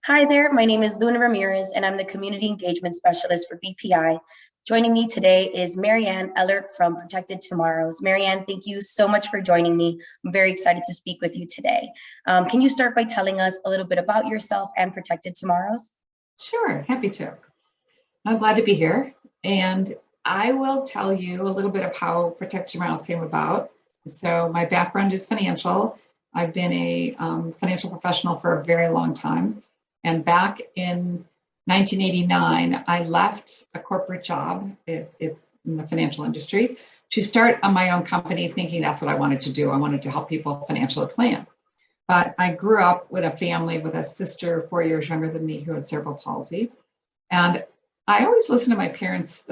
Hi there, my name is Luna Ramirez, and I'm the Community Engagement Specialist for BPI. Joining me today is Marianne Ellert from Protected Tomorrows. Marianne, thank you so much for joining me. I'm very excited to speak with you today. Can you start by telling us a little bit about yourself and Protected Tomorrows? Sure, happy to. I'm glad to be here. And I will tell you a little bit of how Protect Your Miles came about. So my background is financial. I've been a financial professional for a very long time. And back in 1989, I left a corporate job in the financial industry to start on my own company, thinking that's what I wanted to do. I wanted to help people financially plan. But I grew up with a family with a sister 4 years younger than me who had cerebral palsy. And I always listened to my parents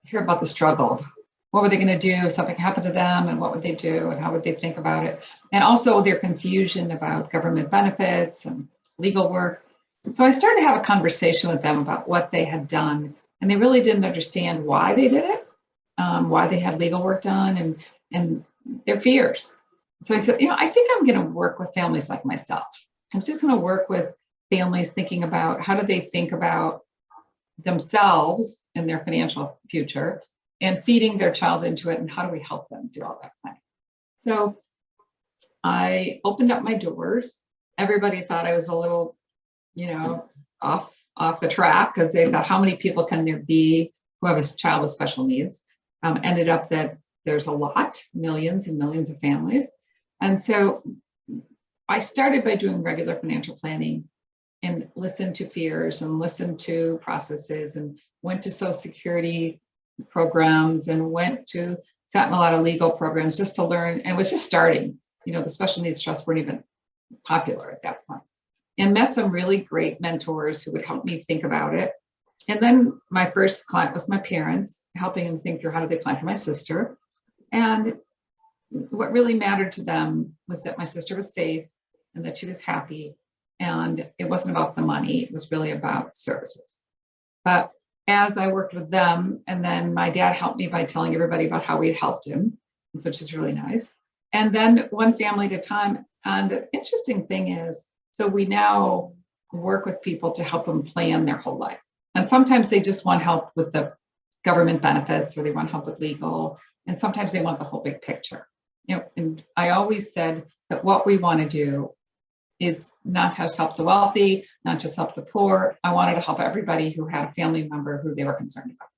hear about the struggle. What were they going to do if something happened to them, and what would they do, and how would they think about it? And also their confusion about government benefits and legal work. So I started to have a conversation with them about what they had done, and they really didn't understand why they did it, why they had legal work done, and their fears. So I said, I think I'm going to work with families like myself. I'm just going to work with families thinking about how do they think about themselves and their financial future and feeding their child into it, and how do we help them do all that planning. So I opened up my doors. Everybody thought I was a little, off the track, because they thought, how many people can there be who have a child with special needs? Ended up that there's a lot, millions and millions of families. And so I started by doing regular financial planning and listened to fears and listened to processes and went to Social Security programs and sat in a lot of legal programs just to learn. And it was just starting. The special needs trusts weren't even popular at that point. And met some really great mentors who would help me think about it. And then my first client was my parents, helping them think through how do they plan for my sister. And what really mattered to them was that my sister was safe and that she was happy. And it wasn't about the money, it was really about services. But as I worked with them, and then my dad helped me by telling everybody about how we had helped him, which is really nice. And then one family at a time. And the interesting thing is, so we now work with people to help them plan their whole life. And sometimes they just want help with the government benefits, or they want help with legal. And sometimes they want the whole big picture. And I always said that what we want to do is not just help the wealthy, not just help the poor. I wanted to help everybody who had a family member who they were concerned about.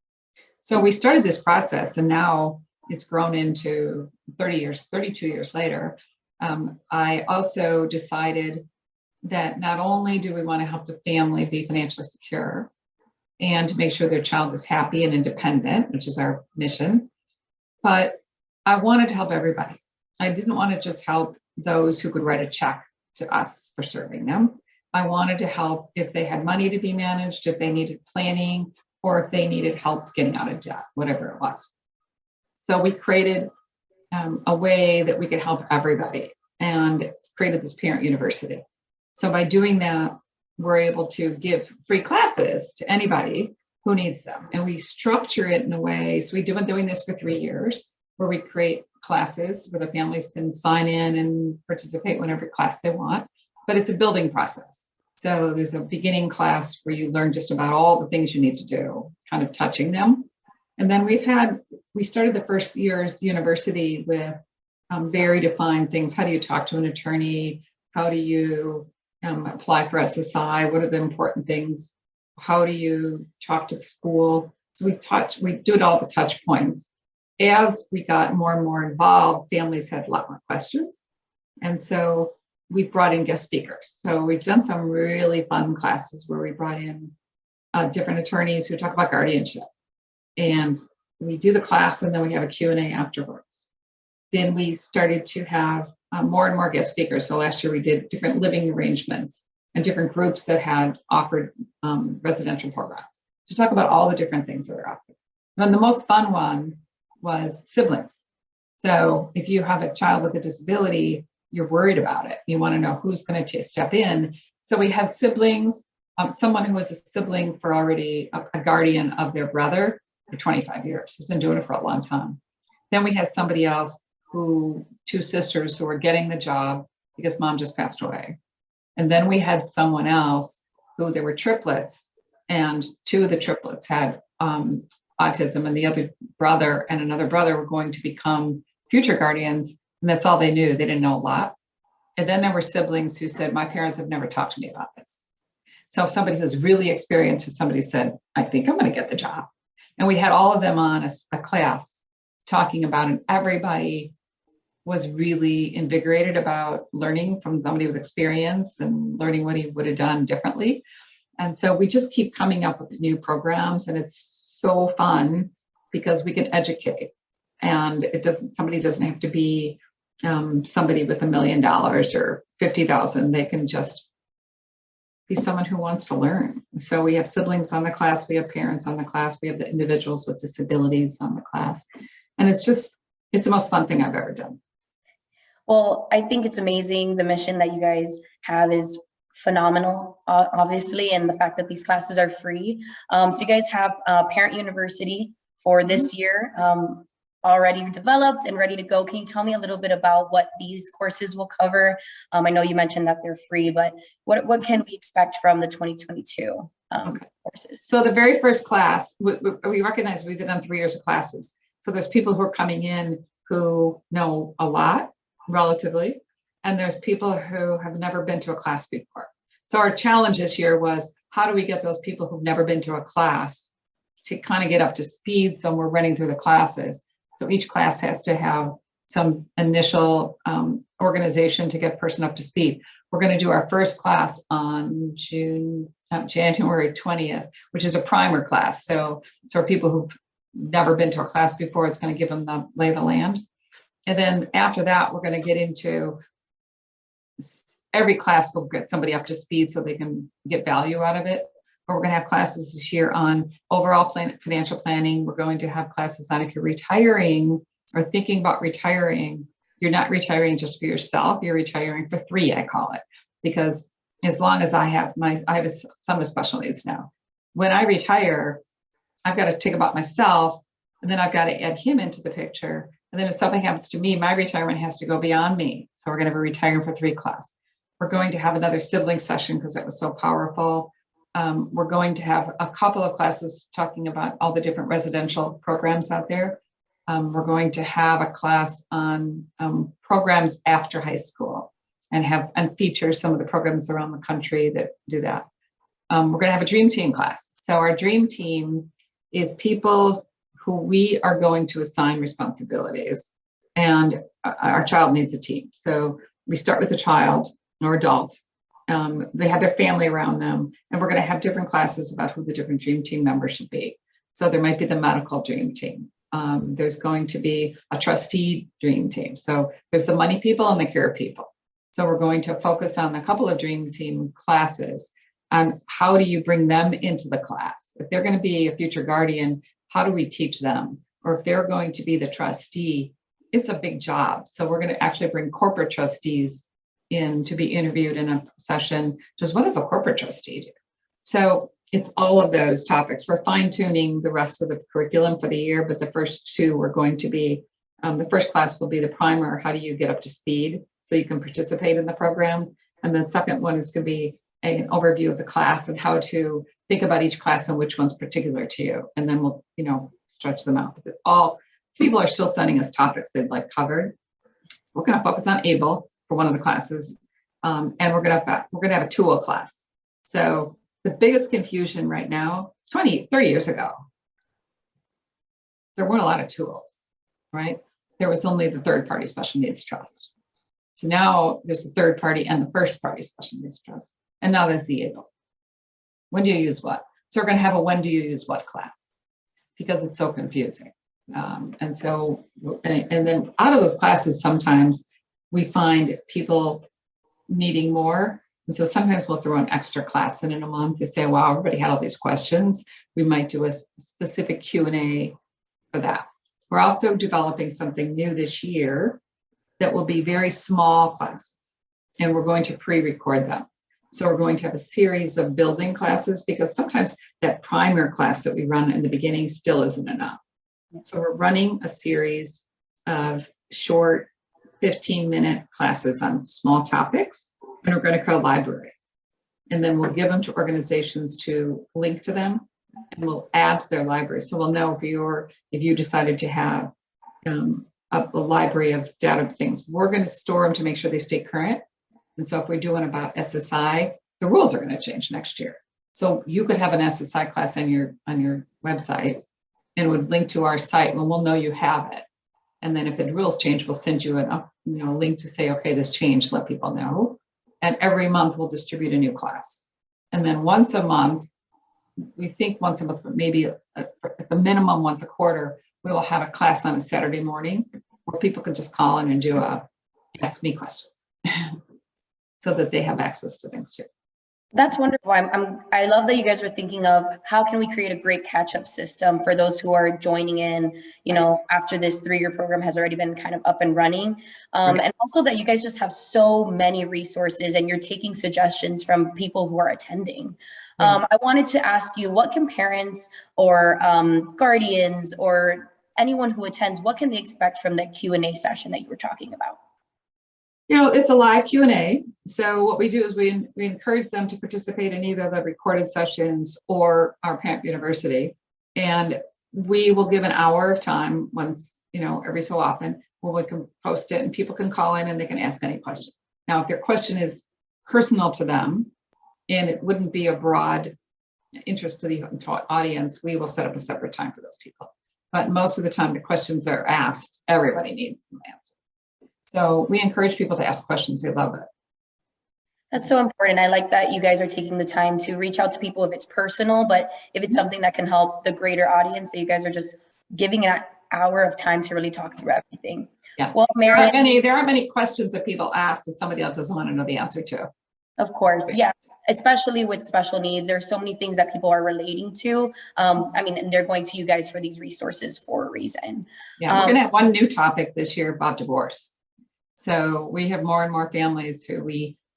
So we started this process, and now it's grown into 32 years later. I also decided that not only do we want to help the family be financially secure and to make sure their child is happy and independent, which is our mission, but I wanted to help everybody. I didn't want to just help those who could write a check to us for serving them. I wanted to help if they had money to be managed, if they needed planning, or if they needed help getting out of debt, whatever it was. So we created a way that we could help everybody and created this parent university. So by doing that, we're able to give free classes to anybody who needs them. And we structure it in a way, so we've been doing this for 3 years, where we create classes where the families can sign in and participate whenever class they want, but it's a building process. So there's a beginning class where you learn just about all the things you need to do, kind of touching them. And then we started the first year's university with very defined things. How do you talk to an attorney? How do you apply for SSI? What are the important things? How do you talk to the school? We do it all the touch points. As we got more and more involved, families had a lot more questions. And so we brought in guest speakers. So we've done some really fun classes where we brought in different attorneys who talk about guardianship. And we do the class, and then we have a Q&A afterwards. Then we started to have more and more guest speakers. So last year we did different living arrangements and different groups that had offered residential programs to talk about all the different things that are out there. And the most fun one was siblings. So if you have a child with a disability, you're worried about it. You want to know who's going to step in. So we had siblings, someone who was a sibling for already a guardian of their brother for 25 years. He's been doing it for a long time. Then we had somebody else two sisters who were getting the job because mom just passed away. And then we had someone else who there were triplets, and two of the triplets had autism, and the other brother and another brother were going to become future guardians, and that's all they knew. They didn't know a lot. And then there were siblings who said, my parents have never talked to me about this. So if somebody who's really experienced, somebody said, I think I'm going to get the job. And we had all of them on a class talking about it. And everybody was really invigorated about learning from somebody with experience and learning what he would have done differently. And so we just keep coming up with new programs, and it's so fun because we can educate. And somebody doesn't have to be somebody with $1 million or 50,000. They can just be someone who wants to learn. So we have siblings on the class, we have parents on the class, we have the individuals with disabilities on the class. And it's the most fun thing I've ever done. Well, I think it's amazing. The mission that you guys have is phenomenal, obviously, and the fact that these classes are free. So you guys have Parent University for this year already developed and ready to go. Can you tell me a little bit about what these courses will cover? I know you mentioned that they're free, but what can we expect from the 2022 courses? So the very first class, we recognize we've done 3 years of classes. So there's people who are coming in who know a lot, relatively, and there's people who have never been to a class before. So our challenge this year was, how do we get those people who've never been to a class to kind of get up to speed? So we're running through the classes. So each class has to have some initial organization to get a person up to speed. We're going to do our first class on January 20th, which is a primer class. So for people who've never been to a class before, it's going to give them the lay of the land. And then after that, we're going to get into every class will get somebody up to speed so they can get value out of it. But we're going to have classes this year on overall financial planning. We're going to have classes on if you're retiring or thinking about retiring, you're not retiring just for yourself, you're retiring for 3, I call it. Because as long as I have a son with special needs now. When I retire, I've got to think about myself, and then I've got to add him into the picture. And then if something happens to me, my retirement has to go beyond me. So we're going to have a retiring for 3 class. We're going to have another sibling session because that was so powerful. We're going to have a couple of classes talking about all the different residential programs out there. We're going to have a class on programs after high school and feature some of the programs around the country that do that. We're going to have a dream team class. So our dream team is people who we are going to assign responsibilities, and our child needs a team. So we start with a child or adult. They have their family around them, and we're going to have different classes about who the different dream team members should be. So there might be the medical dream team. There's going to be a trustee dream team. So there's the money people and the care people. So we're going to focus on a couple of dream team classes on how do you bring them into the class. If they're going to be a future guardian, how do we teach them? Or if they're going to be the trustee, it's a big job. So we're going to actually bring corporate trustees in to be interviewed in a session. Just what does a corporate trustee do? So it's all of those topics. We're fine tuning the rest of the curriculum for the year, but the first 2 we're going to be, the first class will be the primer, how do you get up to speed so you can participate in the program? And then second one is going to be an overview of the class and how to think about each class and which one's particular to you. And then we'll, stretch them out. But all people are still sending us topics they'd like covered. We're going to focus on ABLE for one of the classes. And we're going to have a tool class. So the biggest confusion right now, 30 years ago, there weren't a lot of tools, right? There was only the third party special needs trust. So now there's the third party and the first party special needs trust. And now there's the ABLE. When do you use what? So we're going to have a when do you use what class because it's so confusing. And then out of those classes, sometimes we find people needing more. And so sometimes we'll throw an extra class in a month to say, wow, everybody had all these questions. We might do a specific Q&A for that. We're also developing something new this year that will be very small classes, and we're going to pre-record them. So we're going to have a series of building classes because sometimes that primer class that we run in the beginning still isn't enough. So we're running a series of short 15-minute classes on small topics, and we're going to create a library. and then we'll give them to organizations to link to them, and we'll add to their library. So we'll know if you decided to have a library of data things, we're going to store them to make sure they stay current. And so if we're doing about SSI, the rules are going to change next year. So you could have an SSI class on your website and it would link to our site, and we'll know you have it. And then if the rules change, we'll send you a link to say, okay, this changed, let people know. And every month we'll distribute a new class. And then once a month, we think once a month, but maybe at the minimum once a quarter, we will have a class on a Saturday morning where people can just call in and do ask me questions so that they have access to things too. That's wonderful. I love that you guys are thinking of how can we create a great catch-up system for those who are joining in, after this 3-year program has already been kind of up and running. Right. And also that you guys just have so many resources and you're taking suggestions from people who are attending. I wanted to ask you, what can parents or guardians or anyone who attends, what can they expect from the Q&A session that you were talking about? It's a live Q&A. So what we do is we encourage them to participate in either the recorded sessions or our parent university. And we will give an hour of time once, every so often, where we can post it and people can call in and they can ask any question. Now, if their question is personal to them and it wouldn't be a broad interest to the audience, we will set up a separate time for those people. But most of the time the questions are asked, everybody needs an answer. So we encourage people to ask questions. They love it. That's so important. I like that you guys are taking the time to reach out to people if it's personal, but if it's something that can help the greater audience, that you guys are just giving an hour of time to really talk through everything. Yeah. Well, Marian, there aren't many questions that people ask that somebody else doesn't want to know the answer to. Of course. Yeah. Especially with special needs, there's so many things that people are relating to. And they're going to you guys for these resources for a reason. Yeah. We're going to have one new topic this year about divorce. So we have more and more families who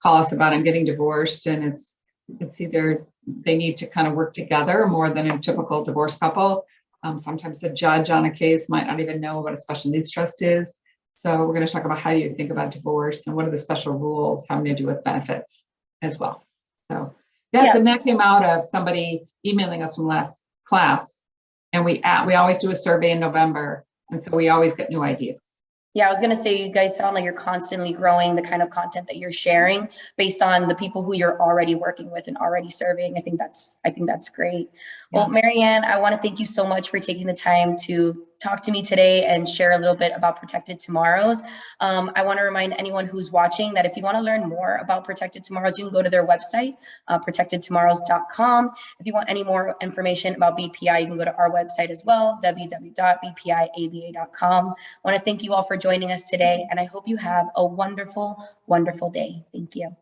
call us about, I'm getting divorced, and it's either they need to kind of work together more than a typical divorce couple. Sometimes the judge on a case might not even know what a special needs trust is. So we're going to talk about how you think about divorce and what are the special rules having to do with benefits as well. So and that came out of somebody emailing us from last class, and we always do a survey in November, and so we always get new ideas. Yeah, I was going to say, you guys sound like you're constantly growing the kind of content that you're sharing based on the people who you're already working with and already serving. I think that's great. Yeah. Well, Marianne, I want to thank you so much for taking the time to talk to me today and share a little bit about Protected Tomorrows. I want to remind anyone who's watching that if you want to learn more about Protected Tomorrows, you can go to their website, protectedtomorrows.com. If you want any more information about BPI, you can go to our website as well, www.bpiaba.com. I want to thank you all for joining us today, and I hope you have a wonderful, wonderful day. Thank you.